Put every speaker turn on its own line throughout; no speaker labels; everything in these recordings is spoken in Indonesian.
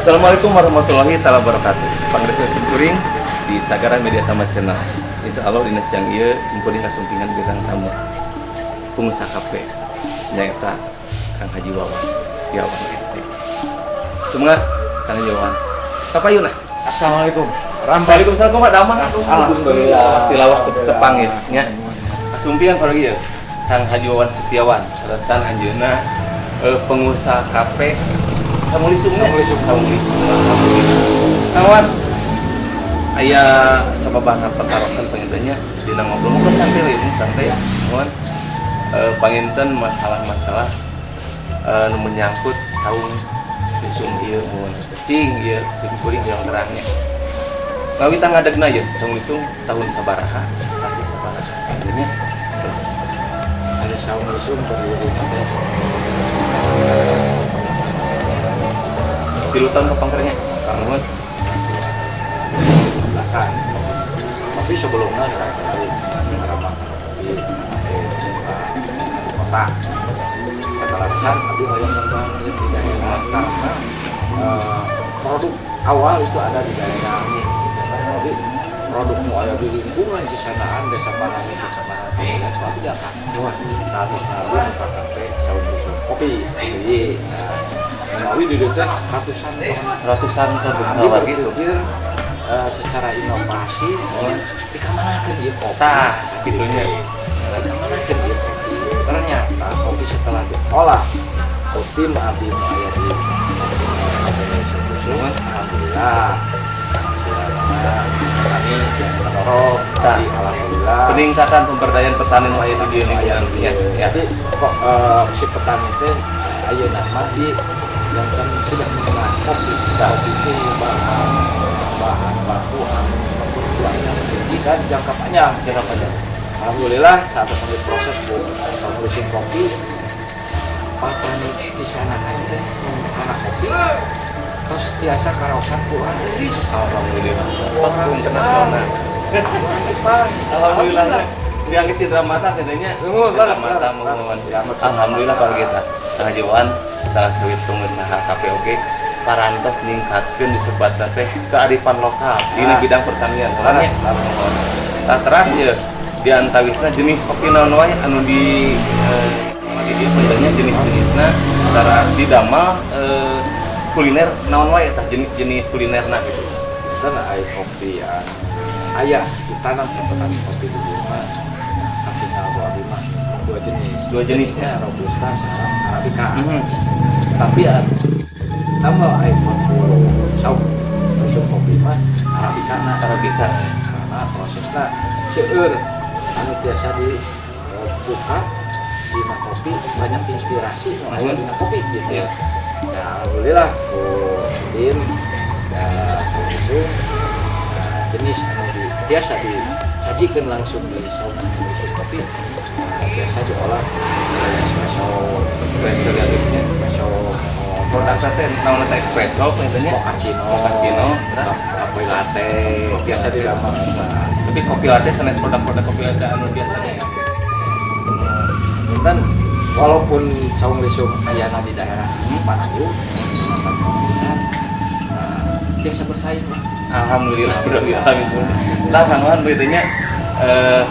Assalamualaikum warahmatullahi wabarakatuh. Panggil saya Simkuring di Sagara Media Tamat Channel. Insya Allah di yang iya Simkuring ngasumpingan bintang tamu pengusaha kafe nyata Kang Haji Wawan Setiawan SD. Semangat Kang Haji Wawan. Kapayun lah.
Assalamualaikum.
Waalaikumsalam Pak Damang.
Alhamdulillah.
Pasti lawas tepang ya. Asumpingan kalau iya Kang Haji Wawan Setiawan. Rasan anjeunna pengusaha kafe Samulisung. Kawan, ayah sababana petarokan pengintennya di ngobrol sampai ini sampai kawan penginten masalah-masalah menyangkut saung lisung ieu mun cing ieu Simkuring yang terangnya. Ngawi tang ngadegna ye saung lisung tahun sabaraha kasih sabaraha ini
Ada saung lisung berdiri sampai
3 tahun kepangkernya Kang Muhammad
belasan. Tapi sebelumnya saya dari Ramah di kota Ketalasan. Tapi hoyong kembang di daerah karena produk awal itu ada di daerah ini. Jadi produk ada di lingkungan Cisanaan, Desa Parangin, Kecamatan Cisanaan, tapi datang. Saat itu buka kafe saung lisung kopi. Melalui di dekat ratusan tahun gitu. Secara inovasi di kemana ke dia kopi
gitunya
di kemana ke dia kopi ternyata kopi setelah diolah kopi abdi aya di alhamdulillah hasilnya kami biasa mendorong tapi alhamdulillah
peningkatan pemberdayaan petani nu aya di dieu ya.
Jadi kok si petani teh ayeuna mah di yang kan sudah mengenal kopi itu bahan baku kebutuhannya tinggi dan jangka panjang. Alhamdulillah saat sampai proses penulisan kopi petani di sana aja anak kopi terus biasa kawasan Tuhan tulis
Alhamdulillah pas internasional alhamdulillah yang Cindra Mata katanya Cindra Mata alhamdulillah kalau kita Kang Haji Wawan salah satu pengusaha KPOG parantos ningkatkeun disebutna teh kearifan lokal di bidang pertanian. Teras ya di antawisna jenis kopi naon wae anu di dieu penanya jenis-jenisna secara didamel kuliner naon wae tah jenis kulinerna gitu.
Sana aya kopi ya. Aya ditanam petani kopi di rumah. Tapi dua jenisnya robusta sama arabica. Tapi tambah air saung lisung kopi mah arabica karena prosesnya seueur anu biasa dibuka dina kopi banyak inspirasi anu dina kopi gitu ya. Nah, alhamdulillah tim saung lisung jenis anu biasa disajikan langsung di saung lisung kopi biasa diolah espresso
produk teh naon teh espresso pengennya mochaccino
kopi latte biasa diramal.
Tapi kopi latte sanes produk-produk kopi latte anu biasanya
dan walaupun saung lisung ayana di daerah Pananjung biasa bersaing.
Alhamdulillah tah Kang Wawan bedanya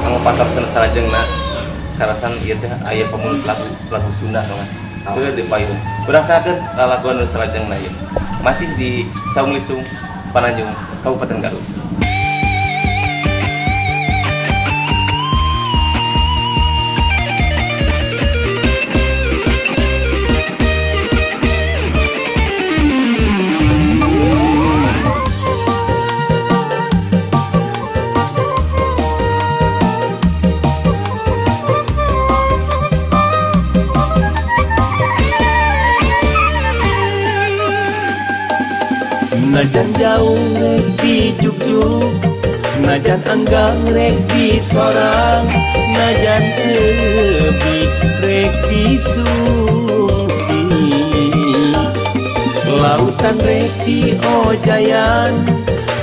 kanggo pasar salajengna sarasan ieu teh aya pemulut lagu Sunda kan sudah di payung berdasarkan lalakuan salajengna ieu masih di saung lisung Pananjung Kabupaten Garut.
Najan jauh rek di juk-juk, najan anggang rek di sorang, najan tebi rek di sungsi. Lautan rek di ojayan,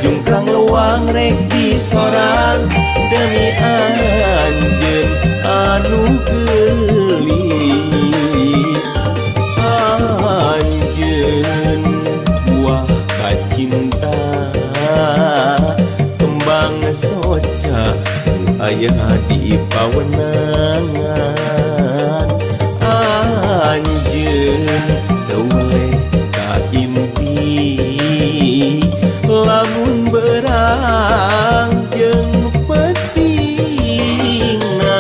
jungkrang luang rek di sorang, demi anjeun anu gelis. Anjeun buah aya di pawenangan anjeun tewele ka impi lamun berang jeung petingna.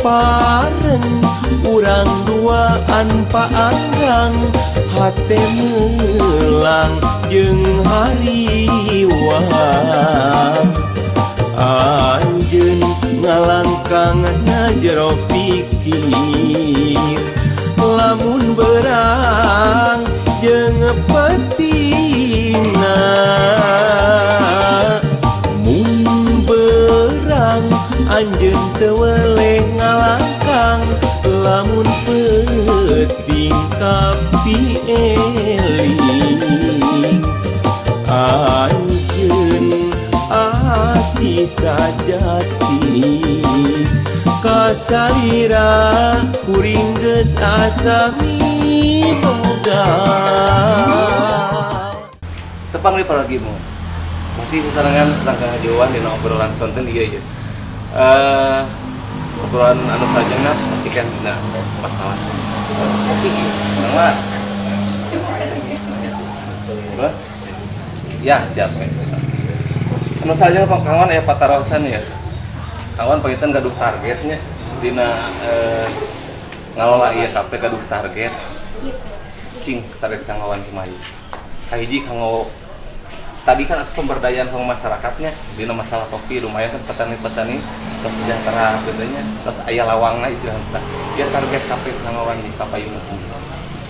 Pareng urang duaan paangrang hate melang jeung hariwang anjeun ngalangkang jero pikir lamun berang jeung petingna mun berang anjeun teu weleh ngalangkang lamun peuting tapi eling anjeun asih sajati kasalira kuring geus asami boga.
Tepang nih para gimu masih sesarengan sedang kehadiran di obrolan sonten iya. Obrolan anu sajana masih kan masalah kopi senang mah ya siap anu sajana kawan aya patarosan ya kawan pagitan gaduh targetnya dina ngalola ieu kafe gaduh target cing target kawan kumaha kahiji kanggo tadi kan atas pemberdayaan sama masyarakatnya dina masalah kopi lumayan kan petani-petani terus sejahtera bedanya terus aya lawangna istilahnya dia target kafe kangawan di Kapayung.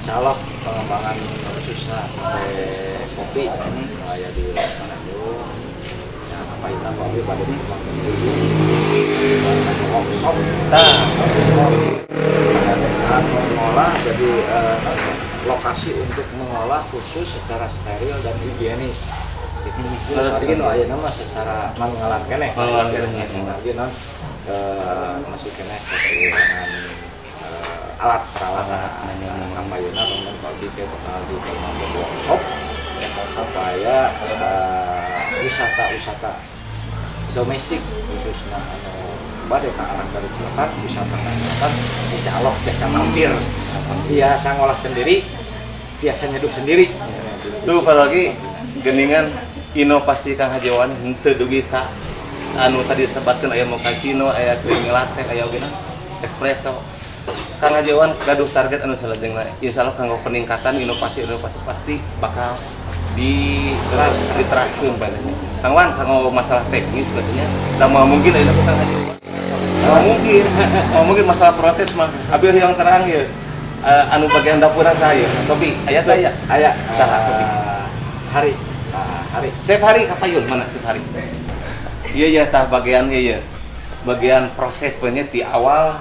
Insyaallah pengembangan khususnya kopi aya di Manado ya Kapayung kopi pada pengembangan workshop mengolah jadi lokasi untuk mengolah khusus secara steril dan higienis. Jadi aya nama secara mangalan keneh. Lagi non masih keneh kekurangan alat peralatan Kapayuna teman pabrik bakal di workshop supaya wisata domestik khususnya bade ka arah Garut Selatan wisata ka selatan dicalok biasa mampir biasa ngolah sendiri biasa nyeduh sendiri
Duh kalau lagi geningan inovasi Kang Hajiwan henteu dugi ka anu tadi disebutkeun aya mochaccino aya creamy latte aya oge espresso. Kang Hajiwan gaduh target anu salajengna insyaallah kanggo peningkatan inovasi pasti bakal diteraskeun badannya. Kang Wan kanggo masalah teknis katanya da mungkin aya Kang Hajiwan. Mungkin masalah proses mah abi yang terang ya. Anu bagian dapuran saya Sobi aya teh aya saha Sobi
hari
Chef Hari Kapayun mana Chef Hari iya tah bagian bagian proses punya di awal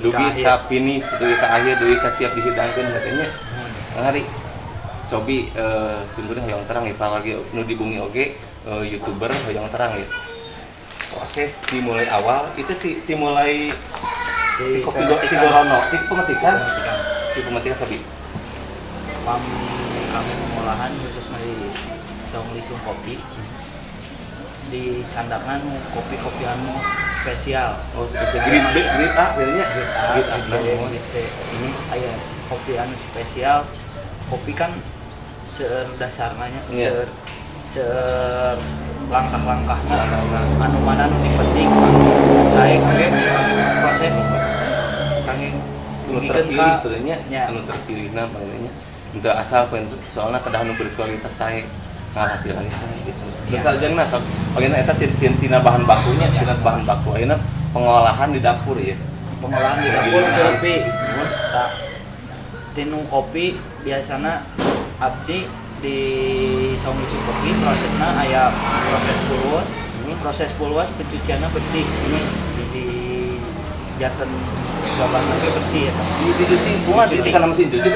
dugi ka finish dugi ka akhir dugi ka siap dihidangkeun katanya Hari Sobi simpeun hoyong terang ieu lagi nu dibungi oge YouTuber hoyong terang ya proses dimulai awal itu dimulai di kopi Dorono, di pemetikan Sobi.
Kami pengolahan khususnya di Saung Lisung Kopi di candangan kopi-kopi anu spesial.
Oh spesial. Grade A, jadinya
Grade C. Ini aya kopi anu spesial. Kopi kan dasarnya langkah-langkahnya anu mana nu dipenting saya proses kangge
anu terpilih sebenarnya anu terpilih na palinnya untuk asal soalnya kedah nu berkualitas saya ngahasilkeun saya gitu. Terus salajengna bagian eta tina bahan bakunya tina bahan baku ayeuna pengolahan di dapur ya.
Pengolahan di dapur kopi. Tah tinu kopi biasana abdi di Saung Lisung Kopi prosesnya aya proses puluas pencuciannya bersih ini di jaten babaknya bersih ya
dicuci dicuci kan mesin cuci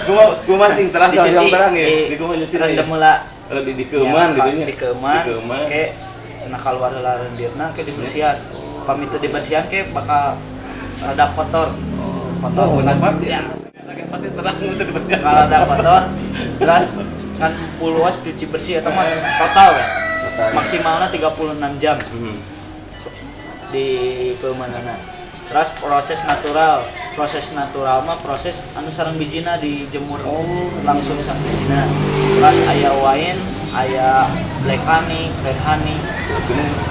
gua masing terang yang terang ya di gua nyuci
rendam heula
lebih dikeman gitu nya
dikeman oke cenah keluar heula lendirna ke dibersihan. Pamit dibersihan ke bakal rada kotor. Kotor
benar
bukan
pasti
ya.
pasti terang untuk dibersihan.
Kalau ada kotor, terus kan puluas cuci bersih atau mah total ya. Maksimalnya 36 jam di pemanana. Terus proses natural mah proses anu sareng bijina dijemur langsung sareng bijina. Terus aya wine, aya black honey, red honey,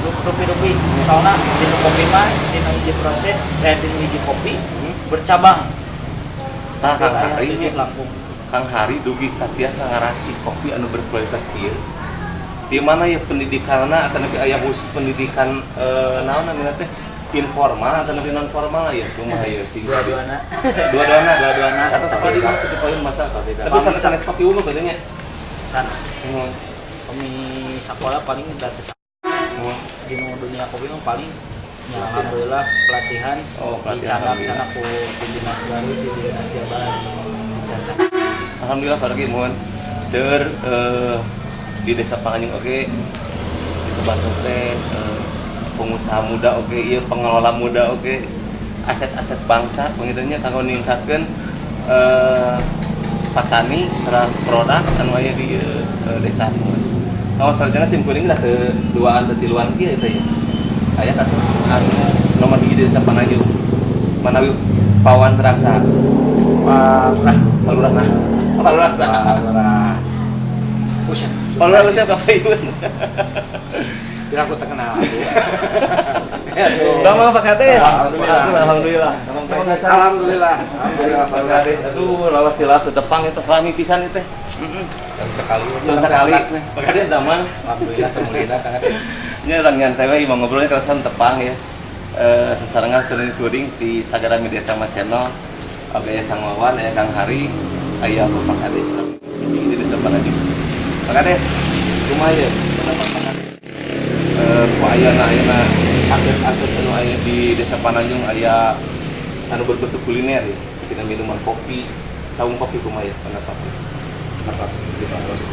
rupi-rupi. Soalnya di kopi mah dina hiji proses, dina hiji kopi bercabang.
Tah Kang Hari
Hari Lampung.
Kang Hari dugi katiasa ngaraci kopi anu berkualitas ieu. Di mana ya pendidikanna atau nabi aya khusus pendidikan naon namanya teh informal atau nabi non formal ya kumaha ya
Dua-duana.
dua-duana atas kopi mah di poin masa tapi sanes kopi ungu bedanya
Sana. Kami sekolah paling gratis. Di dunia kopi mah paling ya alhamdulillah pelatihan dicanak ku dinas Garut di dinas Jabar dicanak.
alhamdulillah pergi mohon seur di desa Panganjung oke disebut teh pengusaha muda oke iya pengelola muda oke aset-aset bangsa pengitunya kanggo ningkatkeun petani terus produk anu aya di desa kalau sarjana sim kuning dah teu duaan teu tiluan kieu teh ya aya kasus anu nomor 3 di desa Panganjung manawi Pawan Terangsa Palurah Palurah siapa kapayun
Biar aku terkenal.
Bang Pak Kades.
Alhamdulillah. Alhamdulillah.
Pak Kades. Aduh, lawas tilas tetepang itu selami pisan itu teh.
Sekali.
Sekali. Pak Kades damang.
Alhamdulillah semulina Kang Kades.
Nya urang nyantai we imong ngobrolnya kerasan tepang ya. Sesarengan sering kuring di Sagara Media Tama Channel. Oke, Kang Wawan, ya Kang Hari, aya Pak Kades. Ini di sebelah lagi. Pak Kades, kumaha ya? Kenapa Pak Kades? Ayeuna aset-aset anu aya di Desa Pananjung aya anu berbentuk kuliner ya. Kita minuman kopi, saung kopi kumaha ya pendapatnya?
Pendapat terus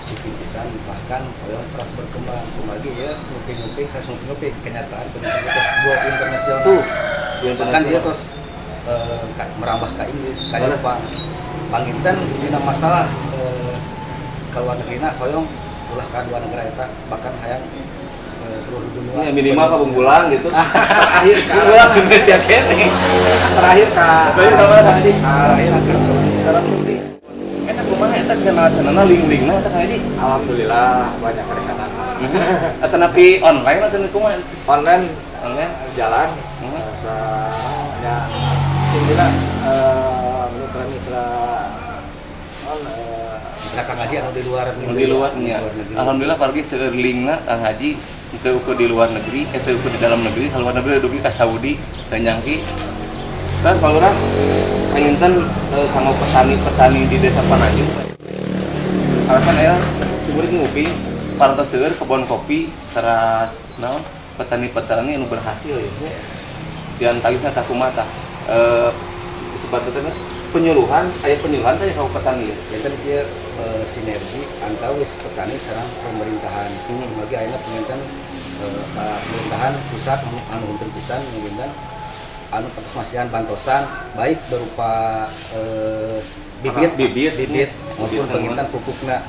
positif pisan bahkan orang terus berkembang kembali ya ngopi-ngopi khas ngopi kenyataan terus dua internasional tuh bahkan dia terus merambah ke Inggris ke Jepang panginten dina masalah ke luar negeri na hoyong ulah ka dua negara eta bahkan hayang seluruh dunia
Ya minimal ka Bungkulang gitu.
terakhir ka
Bungkulang Indonesia kene.
terakhir ka
tadi.
terakhir ka
Arab Saudi. Eta kumaha eta channel-channelna link-linkna eta Kang Haji?
Alhamdulillah banyak rencana.
Eta napi online atau kumaha?
Online
Online.
jalan. Ya inilah mitra-mitra
Kang Haji anu di luar
Di luarnya. Alhamdulillah pergi seueur linkna Kang Haji teu ukur di luar negeri, teu ukur di dalam negeri, kalau luar negeri dugi ka Saudi, teu nyangki. Dan kalau urang panginten kanggo petani di Desa Pananjung. Alasan aya sumur ngopi, parantos seueur kebon kopi, teras naon petani-petani anu berhasil ya. Di antawisna ka kumaha disebutna penyuluhan teh ka petani ya.
Jadi dia sinergi antawis petani sareng pemerintahan. Bagi ayeuna pemerintahan pusat anu untuk pisan nginten anu persemasian bantosan baik berupa bibit maupun pengintan pupukna.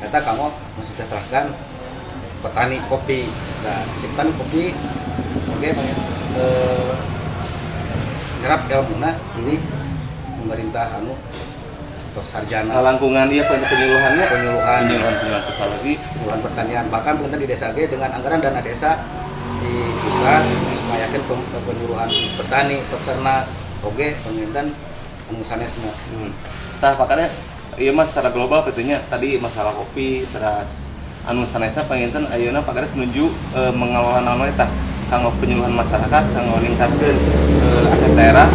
Eta kamu masih terahkan petani kopi. Nah, si petani kopi oke nyerap ilmuna ini pemerintah anu atau sarjana
Langkungan iya penyuluhannya
penyuluhan
apalagi
penyuluhan pertanian bahkan pengintan di desa ge dengan anggaran dana desa di pusat mengayakeun penyuluhan petani peternak oge pengintan anu sanesna.
Tah Pak Kades ieu mah secara global betulnya tadi masalah kopi terus anu sanesna panginten ayeuna Pak Kades menuju mengelola naon eta kanggo penyuluhan masyarakat kanggo ningkatkeun aset daerah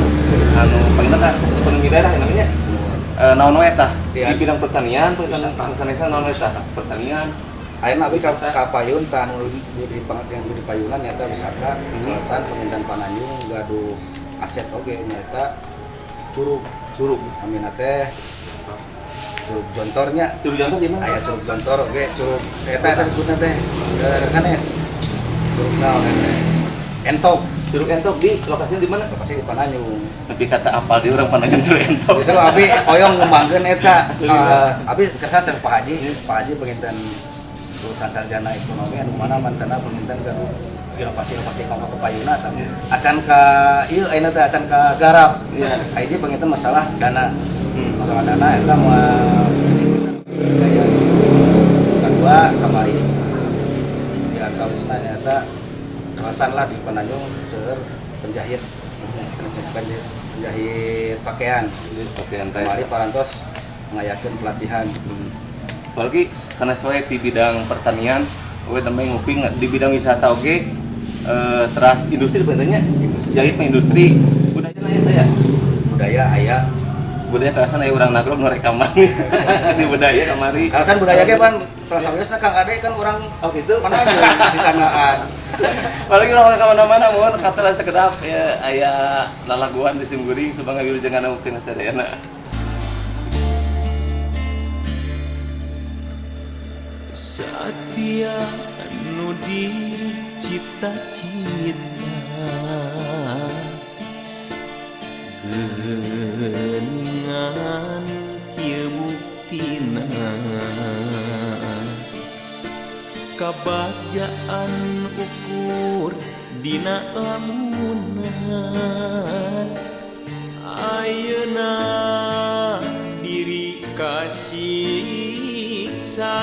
anu panginten ekonomi daerah namanya naon we tah di bidang pertanian sanesna naon we tah pertanian
Ayeuna abdi ka payun ka anu di payunan nyata wisata alasan pengintan Pananjung gaduh aset oge nyata curug
curug
amina teh curug jontornya.
Curug Jontor di mana?
Aya curug jontor oke, curug eta ada disebutna teh. Kanes. Curug naon teh? Entok.
Curug Entok di lokasinya di mana?
Pasti di Pananyung.
Tapi kata apal di orang Panangan Curug Entok.
Justru abi hoyong ngembangkeun eta. Abi kesan cek Pak Haji. Pak Haji penginten lulusan sarjana ekonomi anu mana mantena penginten gaduh inovasi kapal kepayuna tah. Acan ka ieu ayeuna teh acan ka garap.
Iya.
Haji penginten masalah dana. Masalah dana eta mah sedikit daya. Kedua kamari ya kawisna eta kerasan lah di Pananyung seueur penjahit pakaian.
Pakaian teh.
Kemarin parantos mengayakeun pelatihan.
Apalagi sanes wae di bidang pertanian, we namanya nguping di bidang wisata oge. Teras industri sebenarnya jahit mah industri. Budaya lain teh ya.
Budaya aya.
Budaya kerasan aya urang nagrog nu rekaman. Di budaya kamari.
Karasan budaya ge pan salah satunya Kang Ade kan orang
Oh gitu.
Pananyung di sanaan.
Apalagi orang ka mana-mana mun kata sekedap ya aya lalaguan di Simkuring subanga wilujeng ngeukeun sadayana.
Satya nu dicita-cita geuningan kieu buktina kabajaan ukur dina lamunan ayeuna diri kasiksa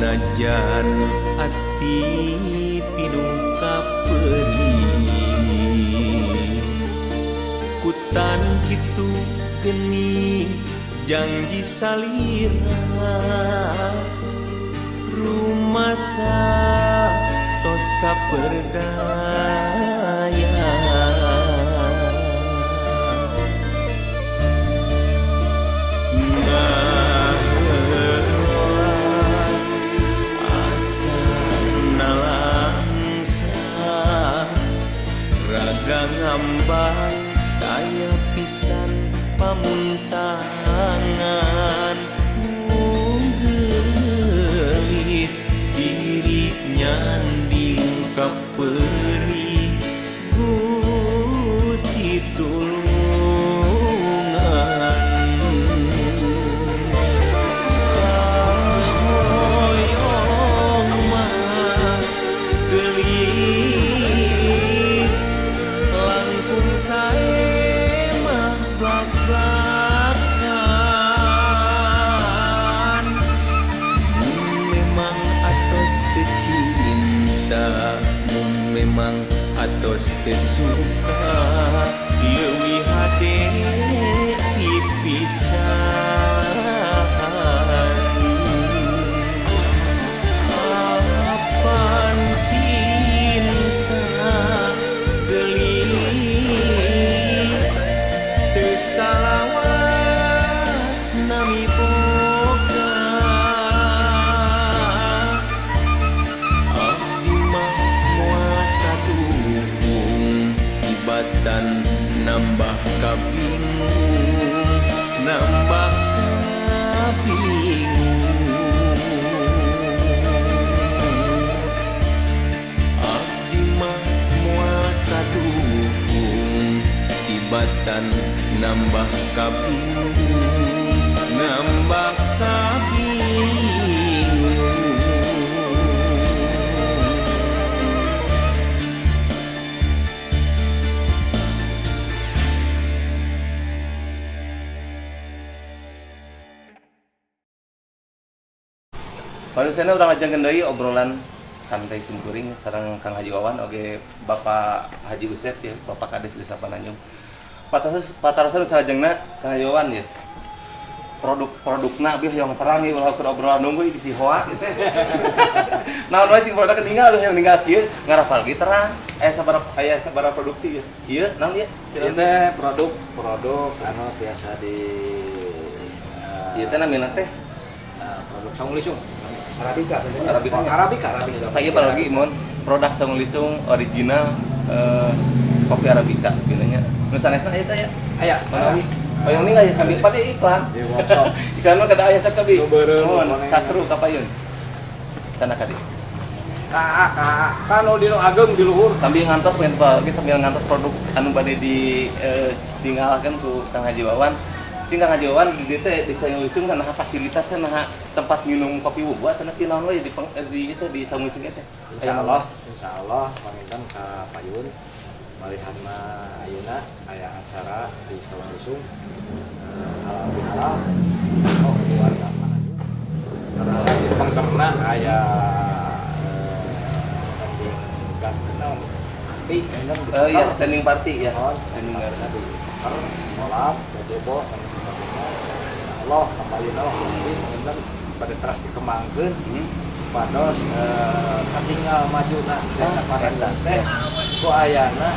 najan ati pidung kaperi kutan kitu geni janji salira rumasa tos kaperdaya ngambang kaya pisan pamuntangan gelis diri nyanding kaperi Gusti tulungan kahoyong mah gelis langkung sae mah blak-blakan memang atos teu cinta memang atos teu suka leuwih hade pipisan apan cinta gelis teu salawas nami boga abdi mah moal katuhung ibatan nambah kabingung nambah kabingung abdi mah moal katuhung ibatan nambah kabingung nambah kabingung.
Manusiana urang lajengkeun deui obrolan santai Simkuring sareng Kang Haji Wawan oge Bapak Haji Usep ya, Bapak Kades Desa Pananyung. Patarosan salajengna Kang Haji Wawan ya. produk-produkna bieu yang terang ieu ulah obrolan nunggu di si hoa gitu. Naon wae cing produk ninggal yang ninggal kieu ngarapal ge terang. Aya sabaraha produksi ieu naon ieu?
Ieu teh produk anu biasa di
Ieu teh namina teh
produk Saung Lisung.
Arabica tentunya.
Arabica. Kayak ieu lagi mun produk Saung Lisung original kopi Arabica bilanya. Nu sanesna ieu teh ya.
Aya.
Manawi. Payung ini aya sambil pati iklan.
Di workshop.
Iklan mah kada aya sakabi.
Beureum,
Mohon katru ka payun. Sana kadi.
Kan nu ageng di luhur.
Sambil ngantos pengen lagi sambil ngantos produk anu bade di tinggalkan ku Kang Haji Wawan. Sing Kang Haji Wawan di dieu teh di Saung Lisung nah fasilitasnya nah tempat minum kopi buah cenah ti naon we di itu di Saung Lisung teh.
Insyaallah panginten ka payun malihatna ayeuna aya acara di Saung Lisung halal bihalal keluarga maju karena di pengkerna aya
Standing party ya.
standing party molap jebo dan sebagainya insyaallah kembalinya nanti panginten pada terus dikembangkeun pados katinggal maju desa Parendan teh ku ayana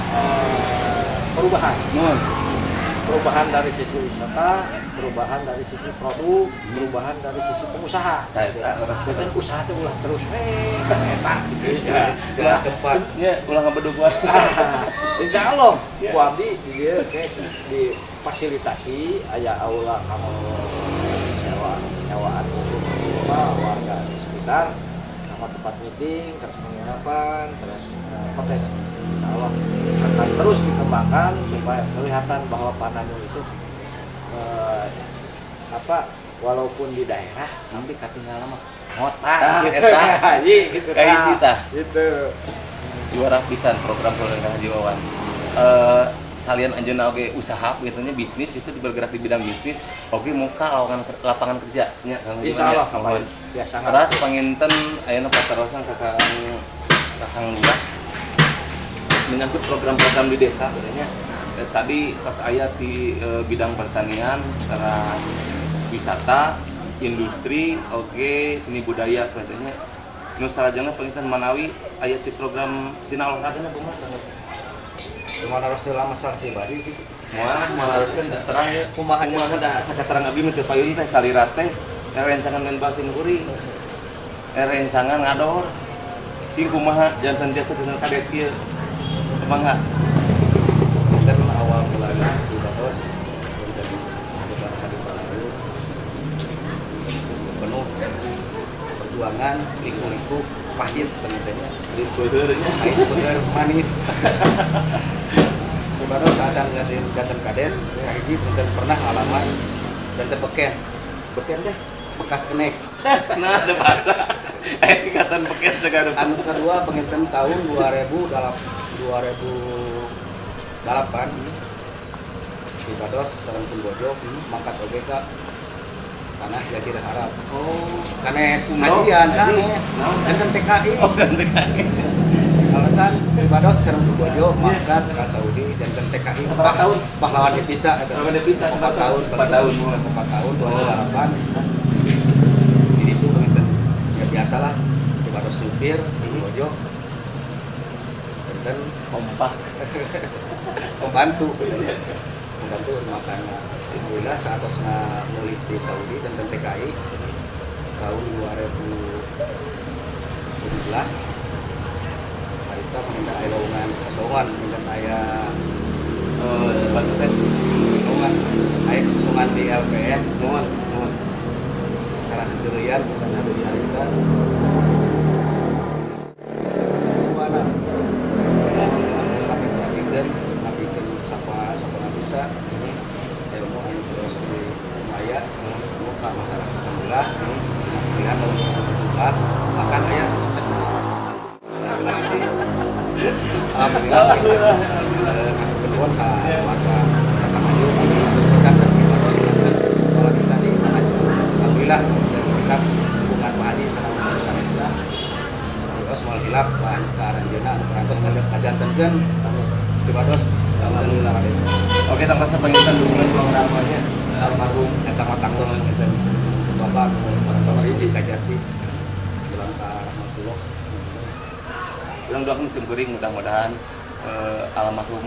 perubahan dari sisi wisata, perubahan dari sisi produk, perubahan dari sisi pengusaha. Dan usaha itu ulah terus eta gitu ya.
Tepat.
Ya, ulah ngabedug wae.
Insyaallah ku abdi ieu difasilitasi aya aula kamu sewaan khusus warga di sekitar sama tempat meeting, terus penginapan, terus kontes. Insyaallah akan terus dikembangkan supaya kelihatan bahwa Pananjung itu walaupun di daerah tapi katinggal mah ngota gitu.
Gitu kayak kita.
Gitu.
Juara pisan program Kang Haji Wawan. Salian anjeunna oge usaha gitu nya bisnis itu bergerak di bidang bisnis oge muka lapangan kerja nya Kang Haji.
Insyaallah
mohon.
Ya sangat.
Teras panginten ayeuna paterosan ka Kang Lurah menyangkut program-program di desa sebenarnya tadi pas aya di bidang pertanian secara wisata industri oke seni budaya katanya nu sarajana penginten manawi aya di program dina olahragana bunga
Gimana Rasulullah masalah pribadi gitu.
malah haruskan terang ya kumaha da sakaterang abdi mah teu payun teh salira teh rencangan main basin kuring rencangan ngador sing kumaha jantan jasa dengan kades kieu semangat
Dan awal mulanya di Batos menjadi bangsa di Pananjung penuh perjuangan liku-liku pahit sebenarnya pahit bener manis di Batos ada jantan kades hiji pernah ngalaman jantan beken deh bekas kenek
nah ada bahasa singkatan beken sekarang
anu kedua penginten tahun 2008 di Bados Sarangpun Bojo mangkat OBK tanah Jazirah Arab. Sanes ngajian sanes dan TKI.
dan TKI
Alasan di Bados Sarangpun Bojo mangkat ke Saudi dan TKI.
Berapa tahun?
Pahlawan dipisah itu.
Pahlawan dipisah
4 tahun 2008. Jadi itu penginten ya biasalah di Bados supir di Bojo dan
kompak
membantu makanya alhamdulillah saat osna nulis di Saudi dan TKI tahun 2017 hari itu minta aya lowongan kosongan minta aya kosongan di LPN nuhun secara keseluruhan bukan ada di hari itu bisa ilmu anu terus di maya muka masyarakat alhamdulillah dengan tahun 2017 akan aya alhamdulillah kedua ka warga Saka Maju kami terus berkat dari kepala desa di Maju alhamdulillah dan berkat hubungan Pak Adi sama Sanesna terus mal hilap ka aranjeuna anu perantau kajantenkeun di Bados alhamdulillah desa.
Oke, tangkap sepengintan dukungan programnya.
almarhum eta mah tanggung eta Bapak Bapak ini Kajati bulan ka rahmatullah.
Urang doakeun musim kuring mudah-mudahan almarhum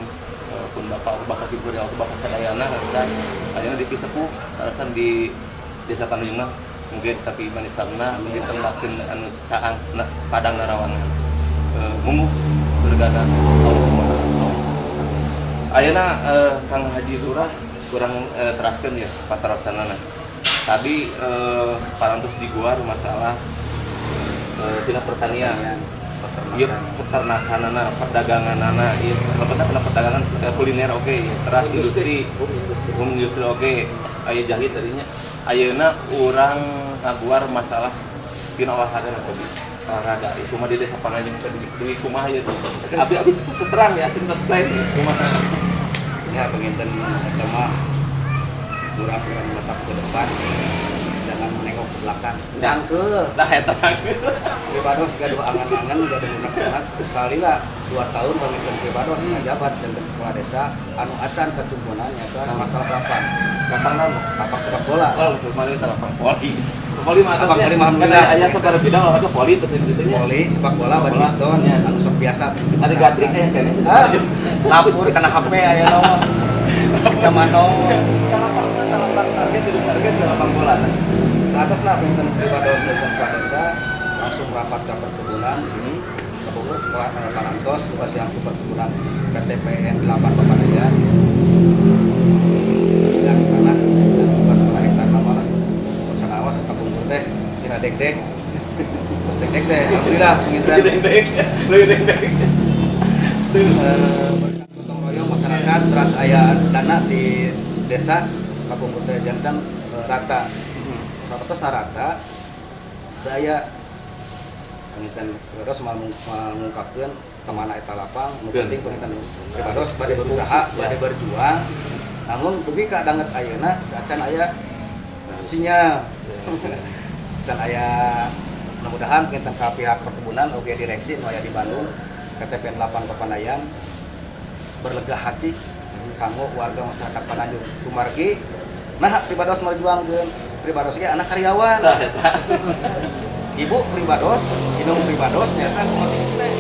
pun Bapak bakal simkuring atau Bapak sadayana harasan ayeuna di Pisepuh harasan di Desa Tanujungna mungkin tapi manisarna mungkin tembakeun anu saang Padang Narawangan. Munggu surgana Allah Subhanahu. Ayeuna Kang Haji Lurah kurang teraskeun ya patarosannana. Tadi parantos di Guar masalah tina pertanian. Iya peternakanana, perdaganganana, iya perdagangan kuliner oke, teras industri oke. Aya jahit tadinya. Ayeuna urang ngaguar masalah tina olahraga tadi. Olahraga itu mah di Desa Pananjung di kumaha ya. Abi itu seterang ya asing tos lain kumaha.
Ya penginten eta mah urang menetap ke depan jangan menengok ke belakang. Dangkeul.
Tah eta sangkeun.
Pribados gaduh angan-angan gaduh unek-unek salila 2 tahun pemimpin Pribados ngajabat dan kepala desa anu acan kacumpunan nyata masalah lapangan. Lapangan lapak sepak bola.
Oh, maksudnya itu lapang poli. Poli mah
Lapang poli mah
kan
alhamdulillah.
aya saudara bidang olahraga poli teh gitu nya.
Voli, sepak bola, badminton, anu sok biasa.
Ada gatrik kayak kayaknya.
Lapur kena HP aya naon. Kamano.
Target lapang bola.
Sanes lah pemimpin Pribados dan kepala desa langsung rapat ke perkebunan. Kabungut kelas Parantos tugas yang ke perkebunan KTPN 8 Pepadaian. Dan tanah tugas per hektar nama lah. Kosan awas kabungut teh kira dek-dek. Terus dek-dek teh alhamdulillah penginten.
Dek.
Gotong royong masyarakat teras aya dana di desa kabungut teh jantan rata. Terus rata daya penginten Pribados mengungkapkan kemana eta lapang nu penting penginten Pribados bade berusaha bade berjuang namun dugi ka danget ayeuna acan aya sinyal dan aya mudah-mudahan penginten ka pihak perkebunan oge direksi nu aya di Bandung KTPN 8 Pepadaian berlegah hati kanggo warga masyarakat Pananjung kumargi nah Pribados merjuangkeun Pribados ge anak karyawan. Ibu Pribados, indung Pribados nyata kumaha teh.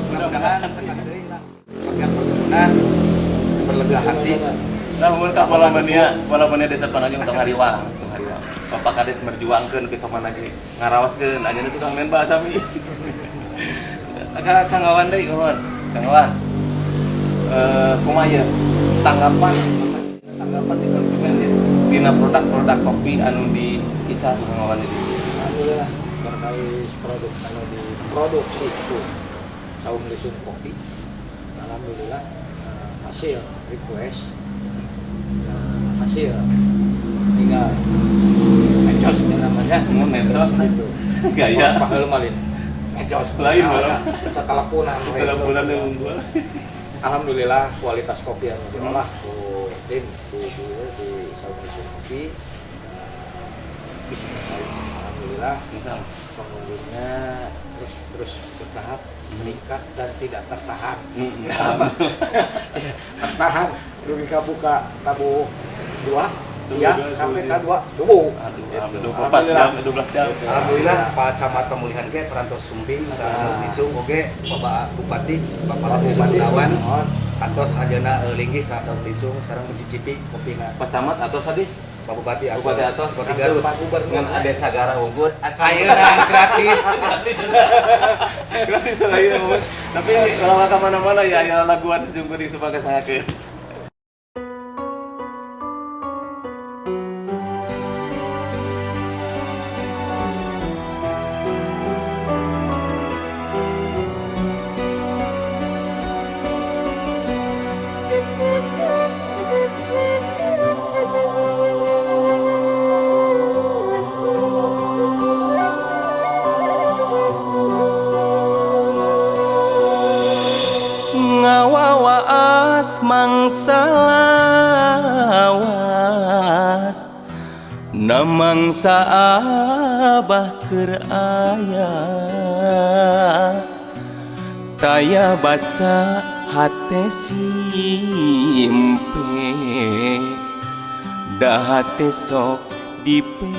Mudah-mudahan tekan deui lah. Bagian perkebunan berlegah hati.
Nah, mun ka balabannya Desa Pananjung tong hariwang. Bapak Kades merjuangkeun ke mana ge ngarawaskeun anjeunna tukang main bahasa mi. Kang Awan deui, Kang Awan. Kumaha ye tanggapan di konsumen dina produk-produk kopi anu di Ica Kang ini.
Alhamdulillah berkait produk anu diproduksi itu saung lisung kopi. Alhamdulillah hasil request hasil tinggal ngecos namanya
Medsos
itu
gaya
paheul malin ngecos
lain barang
kalapunan
yang unggul.
Alhamdulillah kualitas kopi yang diolah ku tim di saung lisung kopi bisa alhamdulillah pengunjungnya terus bertahap meningkat dan tidak tertahan. Tertahan dulu buka tabu 2 siang sampai ke 2 subuh.
12 jam.
Alhamdulillah Pak Camat Pemulihan ge Perantos Sumbing dan Tisung oge Bapak Bupati Bapak Gunawan kantos ajeuna linggih ka Saung Tisung sareng mencicipi kopina.
Pak Camat atau tadi
Pak Bupati
atos
Bupati Garut
Pak Gubernur
dengan ada Sagara unggul
ayeuna gratis.
gratis lagi tapi kalau ke mana-mana ya laguan sungguh di sebagai saya ke
ngawawas mangsa lawas namangsa abah keur aya taya basa hate simpe dah hate sok dipepende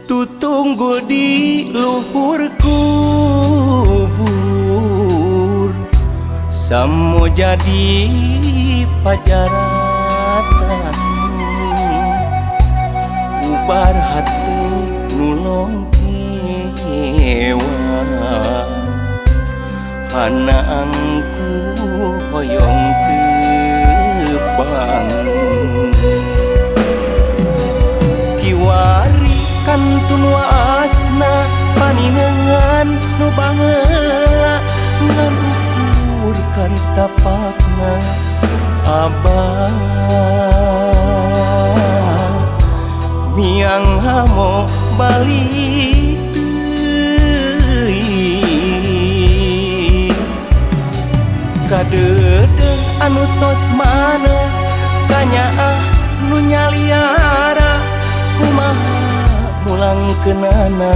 tutunggu di luhur kubur samo jadi pajaratan ubar hati nulong kewa hanaangku hoyong tebang kiwari kantun waasna paninengan nu bangela ngan ukur karita pakna abah miang hamo balik deui kadede anu tos mana kanyaah nu nyaliara kumaha mulang kenana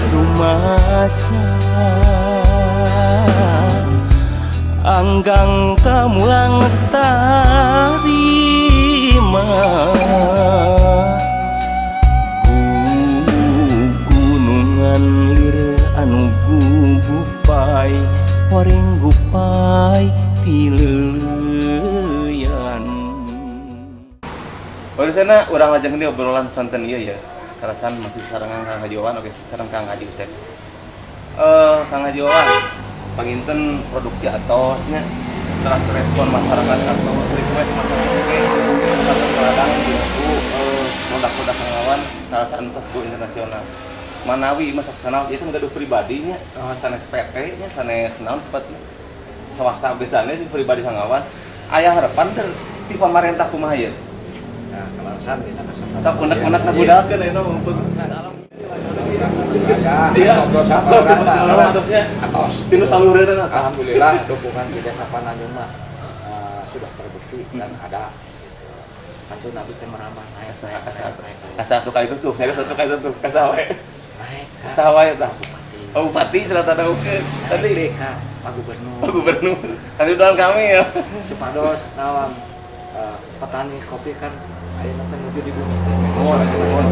rumasa anggang kamulang tarima gunungan lir anu gugupai horeng gupai pileuyan.
Oh, di sana urang lajeng dia obrolan santen ieu ya. Karasan masih sarangan Kang Haji Wawan, oke sareng Kang Haji Usep. Kang Haji Wawan, panginten produksi atosnya terus respon masyarakat atau request masyarakat oke. Kadang-kadang itu produk-produk Kang Wawan karasan tos go internasional. Manawi masak sanal itu gaduh pribadinya, sanes PT nya sanes naon sepatna. Swasta biasanya sih pribadi Kang Wawan. Aya harapan ti pamarentah kumaha ieu?
Nah, kalasan dina kesempatan.
Sok unek-unek ngabudakeun ayeuna mumpung.
Iya, ngobrol sama
Maksudnya
atos.
tinu salureun eta.
Alhamdulillah dukungan di Desa Pananjung mah sudah terbukti dan ada. Tentu Nabi teh merambah naik.
Asa satu kali itu tuh, satu kali itu tuh, kasawe.
Naik.
Kasawe eta. Oh, Bupati selatan daukeun.
Tadi ka Pak Gubernur.
Pak Gubernur. Tadi doang kami ya.
Supados nawan petani kopi kan ayeuna teh nuju di bumi teh.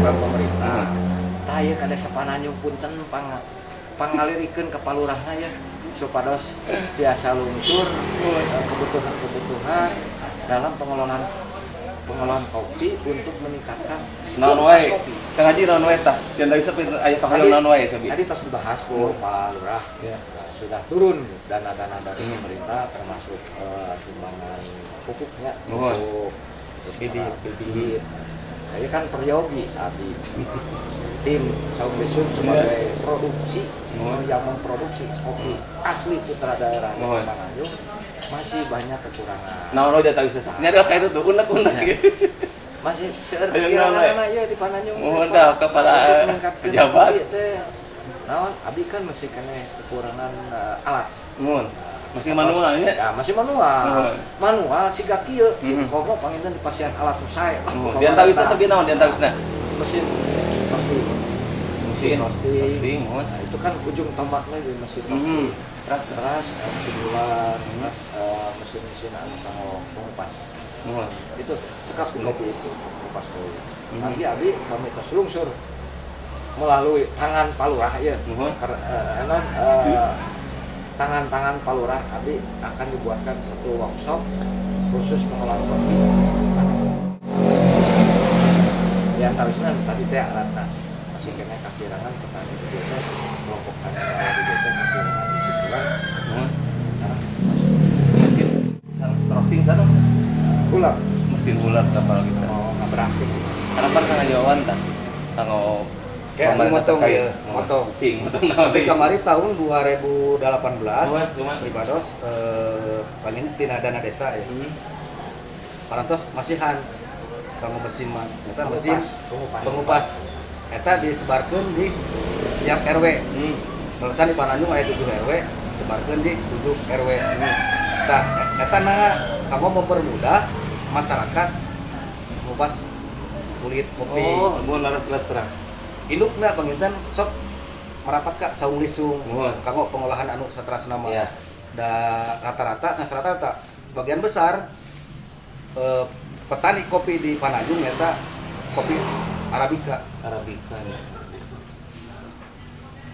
Pemerintah. Tah ieu ka Desa Pananjung punten pangalirikeun ka palurahna ya supados biasa lungsur kebutuhan-kebutuhan dalam pengelolaan kopi untuk meningkatkan
Naon wae. Kang Haji naon wae tah? Yang dari sepi aya pangayon naon wae sabi.
Tadi tos dibahas ku Pak Lurah.
Ya.
Sudah turun dana-dana dari pemerintah termasuk sumbangan pupuknya untuk bibit. Saya kan peryogi abdi tim Saung Besuk sebagai produksi yang memproduksi kopi asli putra daerah Desa Pananjung masih banyak kekurangan.
Naon wae tah bisa. Nyarios ka itu tuh unek-unek gitu.
Masih seueur pikiranna ya di Pananjung.
Mohon dah kepala pejabat.
Naon abdi kan masih kena kekurangan alat.
Mohon. Masih manual nya.
Ya, masih manual. Manual siga kieu. Komo panginten dipasihan alat usai.
Di anta bisa sebi naon di anta bisa.
Mesin roasting.
Mohon.
Nah, itu kan ujung tombaknya di mesin roasting. Teras mesin bulan, teras mesin anu kanggo pengupas.
Mohon.
Itu cekas kopi itu pengupas kopi. Nanti abdi kami tos lungsur melalui tangan palurah ya. Karena tangan-tangan palurah abdi akan dibuatkan satu workshop khusus pengelolaan kopi. Di antaranya tadi teh alatna masih kena kakirangan petani di desa kelompok tani di desa kakirangan di Cipulan. Sekarang
Mesin roasting sana.
ular
Mesin ular kapal kita.
mau ngabras gitu.
Harapan Kang Haji Wawan tah. Kanggo
Kayak anu motong ya, motong.
Cing, motong naon
Tapi
deui.
kemarin tahun 2018
Kumaha?
Pribados paling tina dana desa ya. Parantos masihan kanggo mesin mah eta mesin pengupas eta disebarkeun di tiap RW. Kalau di Pananjung aya 7 RW disebarkeun di 7 RW. Tah eta na kamu mempermudah masyarakat mengupas kulit kopi.
Oh, mun laras-laras terang.
Indukna panginten sok merapat Kak saung lisung.
Mohon.
Kanggo pengolahan anu satrasna mah.
Iya.
Da rata-rata sebagian besar petani kopi di Panajung eta kopi Arabica
Arabica.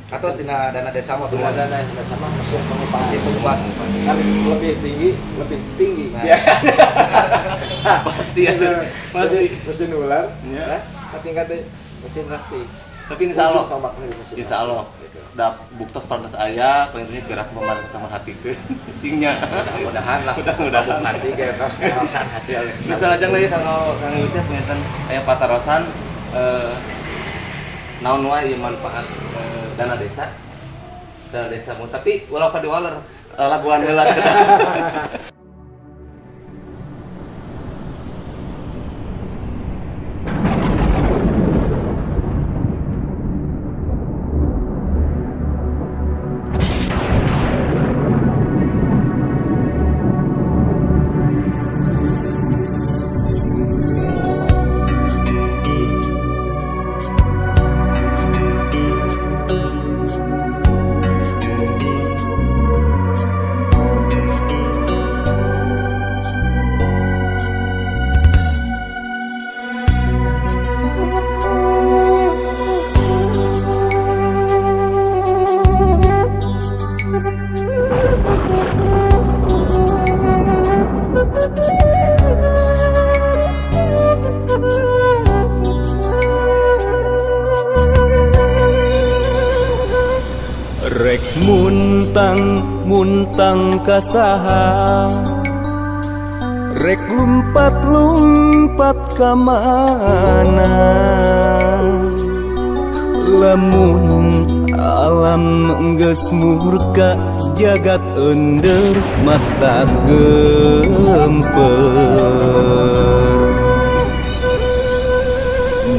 atau dina dana desa mah
Bila dana yang sama mesin
pasti pengupas.
kan lebih tinggi.
Nah,
Pasti ada. Pasti.
Mesin ular,
Ya.
tingkatnya mesin plastik.
Tapi insya Allah,
tombaknya mesin.
insya Allah,
Gitu.
da buktos partos aya, pentingnya gerak pemerintah pertama hati ke singnya.
Mudah-mudahan lah.
Mudah-mudahan.
Nanti kayak kawasan hasil.
Bisa aja lah ya kalau Kang Yusuf ngeten aya patarosan naon wae ieu manfaat dana desa. Dana desa mun tapi walau ka diwaler laguan heula.
Rek muntang kasaha Rek lumpat ka mana Lamun alam geus murka jagat ender mata gemper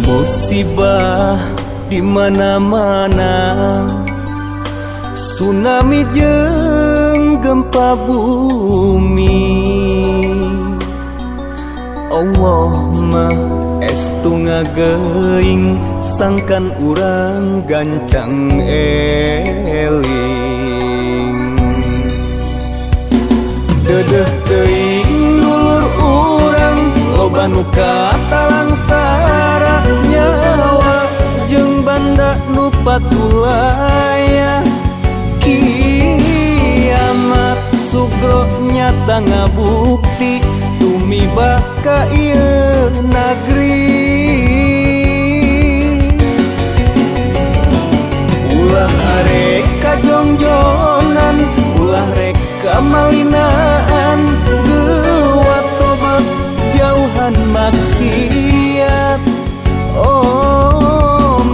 Musibah di mana-mana tsunami jeung gempa bumi Allah mah estu ngageuing sangkan urang gancang eling dedeh teuing dulur urang loba nu katalang sara nyawa jeung banda nu patulaya kiamat sugro nyata ngabukti tumiba ka ieu nagri ulah arek kajongjonan ulah rek kamalinaan geuwat tobat jauhan maksiat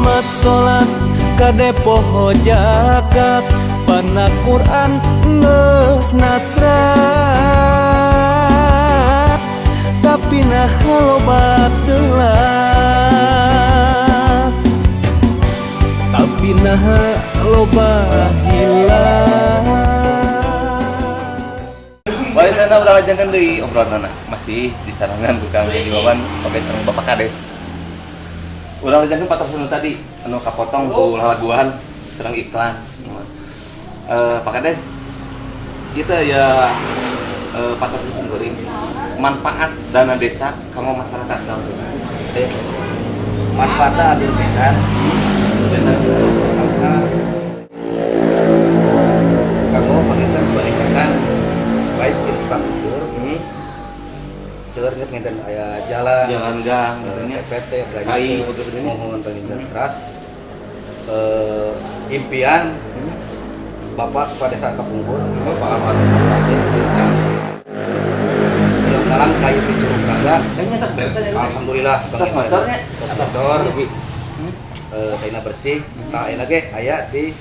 mat salat kade poho jagat pana Quran geus natrat tapi nah loba telat tapi nah loba hilang.
Baik sana ulah lajengan deui obrolanna masih di sarangan ku Kang Iwawan oke sareng Bapak Kades. Ulah lajengan patosan tadi anu kapotong ku laguan sareng iklan. Pak Kades, kita ya patut disengguring manfaat dana desa kanggo masyarakat naon?
Manfaatna atuh pisan. Harusna kanggo peningkatan baik infrastruktur. Seueur ngeten aya jalan
gang,
TPT,
kai,
mohon peningkatan teras. Impian Bapak kepada desa Kapungkur, Bapak Ahmad dalam cair di Curug Raga.
Kayaknya tas beres aja.
Alhamdulillah.
Tas mocornya?
Tas mocor. Taina bersih. Nah, enak ge aya di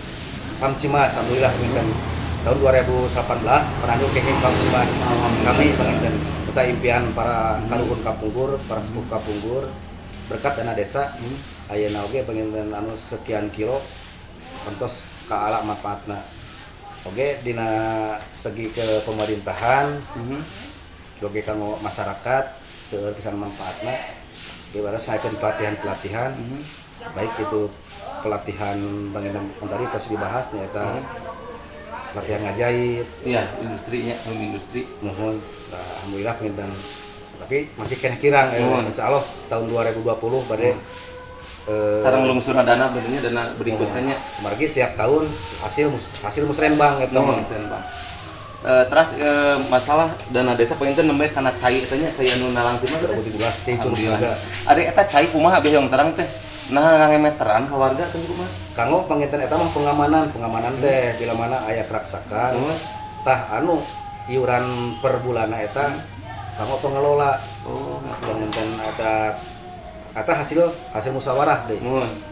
Pamcimas. Alhamdulillah pinten tahun 2018 peranjuk kenging Pamcimas. Kami penginten kita impian para kaluhur Kapungkur, para sepuh Kapungkur berkat dana desa. Ayeuna oge penginten anu sekian kilo kantos ka ala manfaatna. Oke, dina segi ke pemerintahan, oke kanggo masyarakat, seueur pisan manfaatna. Ibarat ngakeun pelatihan-pelatihan, baik itu pelatihan bangunan tadi terus dibahas nyata latihan ngajait
Iya, industrinya, industri.
mohon alhamdulillah dan tapi masih kena kirang insya Allah tahun 2020 pada
Sarang lungsur dana benernya dana berikutnya.
margi tiap tahun hasil musrenbang gitu
Bang. Terus masalah dana desa pengen namanya karena cai tanya cai anu nalang teh mah
2017 teh cuma juga
ada eta cai kumaha abis yang terang teh nah ngameteran ka warga kan kumaha
kanggo panginten eta mah pengamanan teh bila mana aya keraksakan tah anu iuran per bulanna eta kanggo pengelola panginten ada hasil musyawarah deh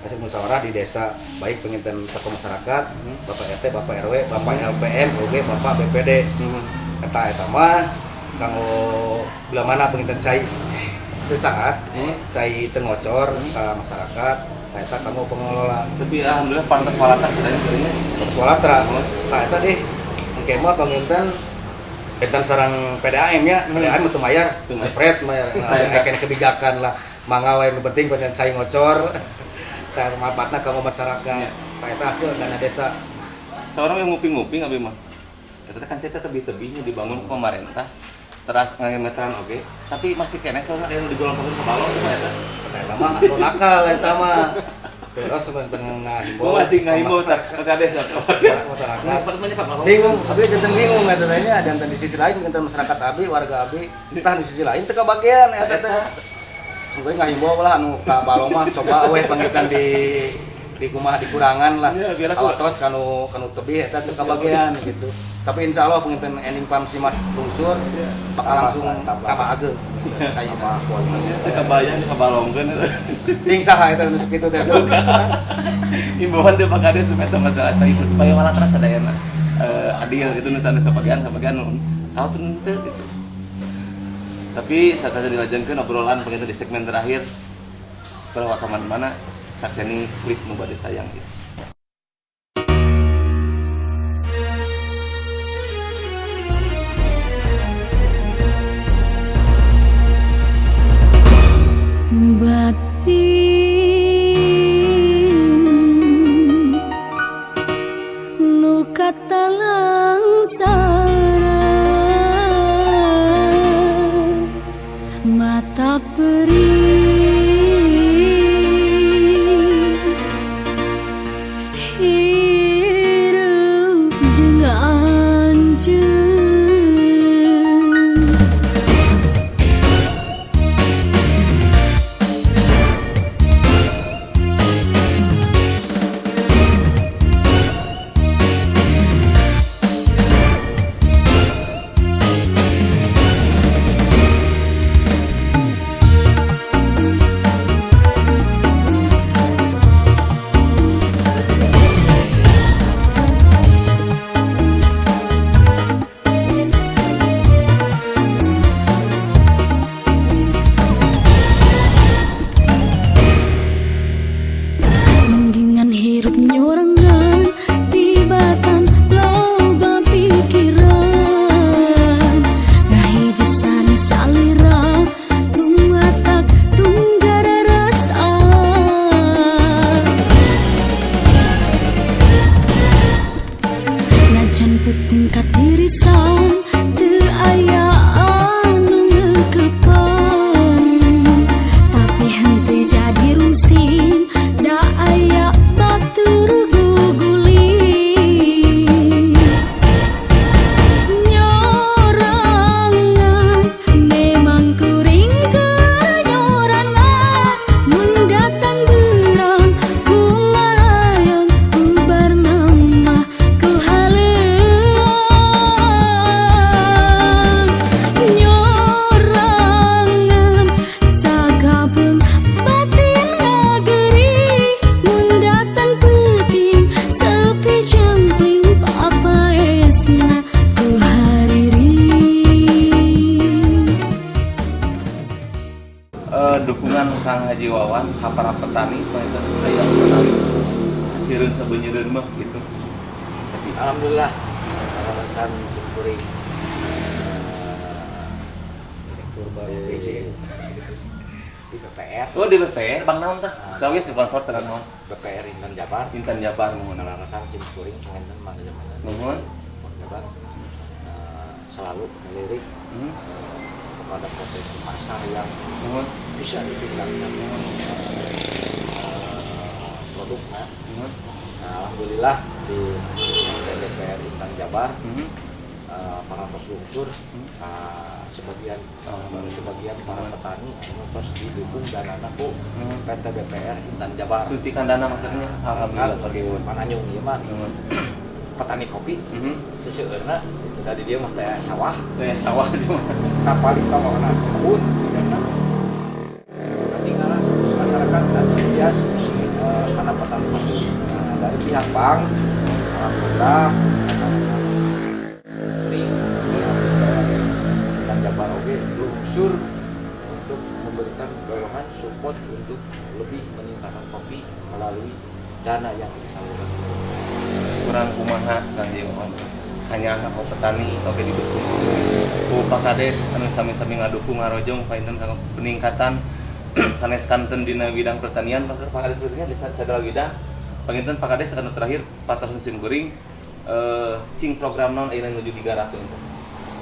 hasil musyawarah di desa baik penginten tokoh masyarakat bapak RT bapak RW bapak LPM oke bapak BPD eta mah kanggo bila mana penginten cai teu saat cai teu ngocor ka masyarakat eta kanggo pengelola
tapi alhamdulillah pantas walatan katanya
Swalatra eta deh engke mah penginten Pentan sarang PDAM ya, PDAM itu mayar, jepret mayar, kayak kebijakan lah, mangawai yang penting pengen cai ngocor, dan manfaatnya kamu masyarakat, kayak hasil dana desa.
Seorang yang nguping-nguping abi mah, ternyata kan saya tebih-tebihnya dibangun pemerintah, teras ngameteran oke, tapi masih kena soalnya yang digolongkan ke balon ternyata.
Ternyata mah anu nakal eta mah. Terus sebenarnya ngahimbau
masih ngahimbau tak ke desa
masyarakat bingung abi jantan bingung katanya dan di sisi lain jantan masyarakat abi warga abi entah di sisi lain teu kabagian eta teh sebenarnya ngahimbau lah anu ka balong mah coba we pangitan di kumaha dikurangan lah awatos kanu tebih eta teu kabagian gitu tapi insya Allah penginten ending pam si Mas lungsur bakal langsung kabahageun saya mah
teu kabayang kabalongkeun
cing saha eta nu kitu teh
himbauan teh pakade supaya masalah itu supaya malah terasa dayana adil itu nusan kebagian nun tahu tuh gitu tapi saat dilajengkeun obrolan pengen di segmen terakhir kalau kemana-mana sakseni klip nu bade tayang gitu.
Batin nu katalang sara mata perih hirup jeung anjeun mendingan hirup nyorangan tibatan loba pikiran ngahiji sani salira lumatak tunggara rasa najan puting katirisan teu aya anu ngeukepan tapi henteu jadi rusing da aya batur guguling nyorangan memang kuring kenyorangan mun datang gerang kumalayang ubar nama ku haleuang nyorangan sagabung batin ngageri mun datang puting sepi jempling papaesna ku hariri
Dukungan Kang Haji Wawan para petani pengen daya petani hasireun sabeunyereun mah gitu.
Alhamdulillah alasan syukuri direktur baru PJ di PPN BPR.
Oh di BPR Bang naon tah? Sawi sponsor tenan naon?
BPR Intan Jabar.
Intan Jabar mohon.
Nalarasan simkuring pengen manajemen.
Mohon.
Jabar selalu melirik kepada potensi pasar yang
Mohon.
bisa ditingkatkan produknya. Nah, alhamdulillah di DPR Intan Jabar para pesulungsur sebagian para petani terus didukung danana ku PT BPR Intan Jabar.
Suntikan dana maksudnya. Alhamdulillah pergiun.
Pananyung ieu mah petani kopi seseueurna dari dia mah teh sawah
Teh sawah di mana?
kapal itu mau kena kebun tinggalan masyarakat antusias karena petani kopi. Nah, dari pihak bank alhamdulillah dan Jabar oke lungsur untuk memberikan dorongan support untuk lebih meningkatkan kopi melalui dana yang disalurkan.
Kurang kumaha Kang Jimon. Hanya aku petani oke didukung. Ku Pak Kades anu sami-sami ngadukung ngarojong painten kanggo peningkatan sanes kanten dina bidang pertanian Pak Kades sebenarnya di sadaya bidang. Panginten Pak Kades anu terakhir patos musim guring cing program naon ayeuna nuju digarakeun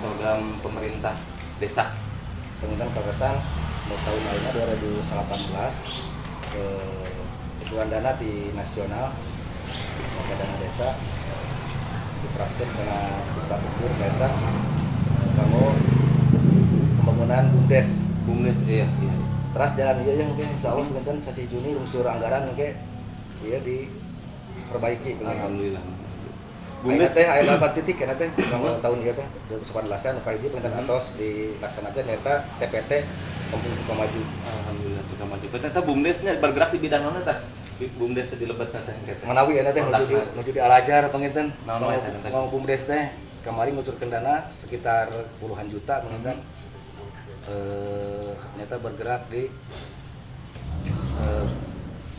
program pemerintah desa.
Kemudian Kakasan mau tahun lalu 2018 kebutuhan dana di nasional sampai dana desa diterapkan karena infrastruktur data kamu pembangunan BUMDes
Iya.
terus jalan iya mungkin insya Allah mungkin sesi Juni unsur anggaran mungkin iya diperbaiki.
Alhamdulillah.
BUMDes teh aya 8 titik kan teh tahun ieu teh 2018-an nu kahiji pengen atos dilaksanakeun eta TPT Kampung Sukamaju.
Alhamdulillah suka maju. Ternyata BUMDesnya bergerak di bidang mana tah? BUMDes teh dilebetna teh kita.
Manawi eta teh nuju di Alajar panginten.
Naon wae teh?
Mau BUMDes teh kamari ngucurkeun dana sekitar puluhan juta panginten. Ternyata bergerak di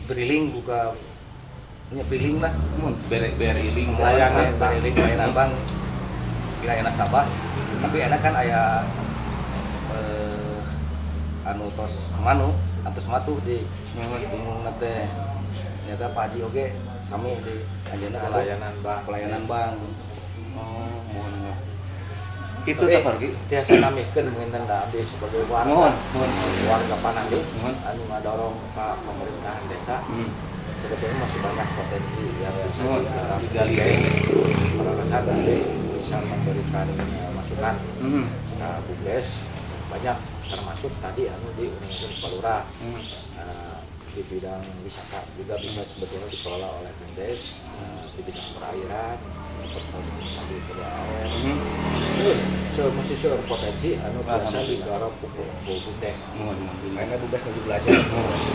Briling buka Briling lah.
BRI
Layanan Briling layanan bank wilayah Nasabah. Tapi enak kan aya anu tos manu antos matu di bingung teh ternyata Pak Haji oge sami di anjeunna pelayanan bank.
Oh, mohon. Itu
tapi
teh pergi.
tiasa namikeun mungkin da abdi sebagai
Mohon.
warga Panandi
Mohon.
anu ngadorong ke pemerintahan desa. Sebetulnya masih banyak potensi yang bisa
digali.
Para kesat nanti bisa memberikan masukan ke BUMDes banyak termasuk tadi anu di Universitas Palura di bidang wisata juga bisa sebetulnya dikelola oleh BUMDes di bidang perairan pertanian tadi masih potensi anu biasa digarap BUMDes.
Karena BUMDes menuju belajar.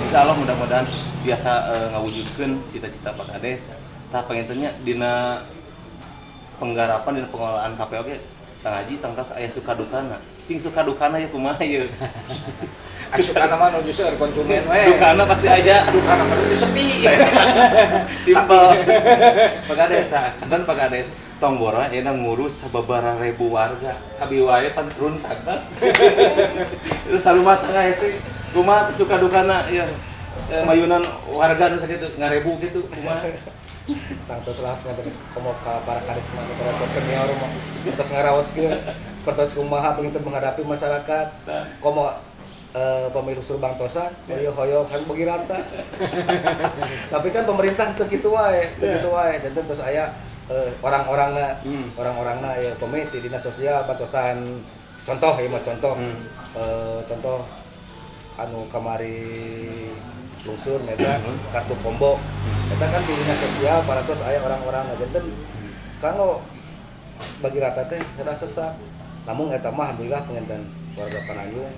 Insya Allah mudah-mudahan biasa ngawujudkeun cita-cita Pak Kades. Tah pangintennya dina penggarapan dina pengelolaan KPO ge Kang Haji tangkas aya suka dukana. Cing suka dukana ya kumaha ieu?
Asukana mah nuju seueur konsumen we.
Dukana pasti aya.
Dukana mah nuju sepi.
Simpel. Pak Kades tah, dan Pak Kades tong bora ayeuna ngurus sababaraha ribu warga. Abi wae pan runtak tah. Terus sarumah tangga hese kumaha suka dukana ieu mayunan warga nu sakitu ngarebu kitu kumaha.
Tangtos lah komo ka para kades kemana para senior mah terus ngaraos kieu pertos kumaha penginten menghadapi masyarakat komo pemilu suruh Bangtosan hoyo kan bagi rata. Tapi kan pemerintah teu kitu wae dan terus aya orang-orangna ya komite dinas sosial Bangtosan contoh ieu mah contoh anu kamari lungsur meta kartu combo eta kan di dinas sosial para tos aya orang-orang janten kanggo bagi rata teh rada sesak namun eta mah alhamdulillah penginten warga Pananjung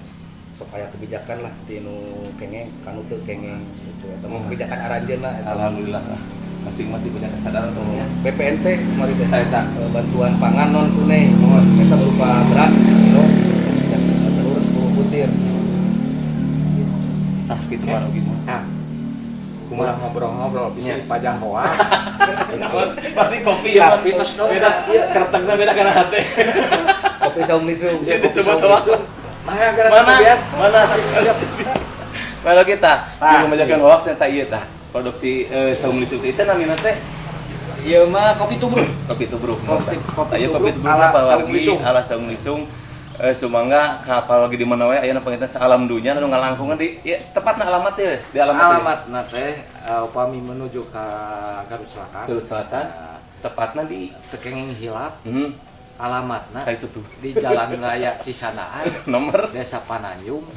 sok aya kebijakan lah di nu kengeng kanu teu kengeng gitu eta mah kebijakan aranjeunna eta
Alhamdulillah masing-masing punya kesadaran umumnya.
BPNT kemarin teh
Eta
bantuan pangan non tunai eta berupa beras kilo dan telur 10 butir.
gitu baru gitu.
Nah, kumaha ngobrol-ngobrol bisa dipajang hoa.
Pasti kopi ya.
Kopi tos dong.
Beda keretengna beda kana hate.
Kopi saung misung.
Disebut apa?
Mana gara-gara
Mana? Kalau kita
Ah,
menjalankan hoax yang tak iya tah. Produksi saung lisuk itu namanya teh
Ieu mah kopi tubruk.
kopi tubruk.
Kopi
Ayo
tubruk
kopi tubruk
ala
apa
saung
lagi
lisung.
ala saung lisung. Sumangga kapal lagi di mana wae ayeuna pangitan sa alam dunya anu ngalangkungan di ya, tepatna alamat teh di alamat teh.
Alamatna teh upami menuju ka Garut Selatan.
Garut Selatan. Tepatna di
Tekenging Hilap. Alamatna
itu tuh.
di Jalan Raya Cisanaan,
Nomor
Desa Pananjung,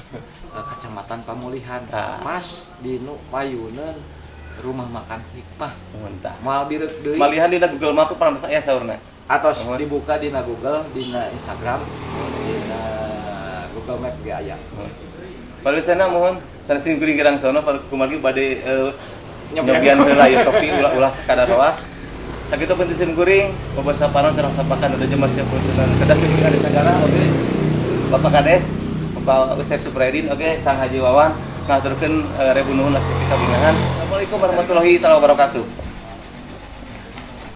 Kecamatan Pamulihan.
Ah.
Pas di nu payuneun rumah makan Hikmah.
Muntah.
Moal birek deui.
Malihan dina Google Map pernah saya saurna.
Atau
Oh.
dibuka di Google, di Instagram, di Google Map ge aya.
Pada sana mohon sana sing kuring gerang sono pada kumargi bade nyobian heula ieu kopi ulah sekadar doa. Sakitu penting sim kuring bapak saparan terang sapakan ada jemaah siap punten kedas kuring ada sagara oke. Bapak Kades, Bapak Usep Supredin oke, Kang Haji Wawan ngaturkeun rebu nuhun nasib kita bingahan. Assalamualaikum warahmatullahi wabarakatuh.